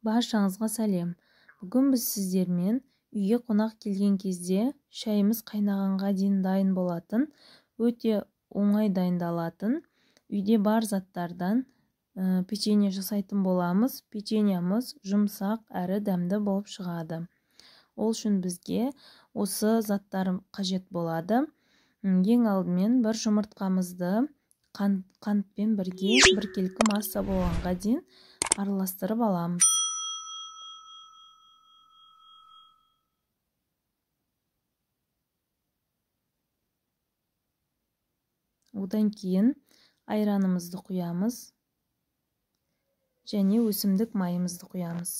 Баршаңызға сәлем. Бүгін біз сіздермен үйге қонақ келген кезде шайымыз қайнағанға дейін дайын болатын, өте оңай дайындалатын, үйде бар заттардан печенье жасайтын боламыз. Печеньеміз жұмсақ әрі дәмді болып шығады. Ол үшін бізге осы заттар қажет болады. Ең алдымен бір жұмыртқамызды қантпен бірге біркелкі масса болғанға дейін араластырып аламыз. Одан кейін айранымызды құямыз және өсімдік майымызды құямыз.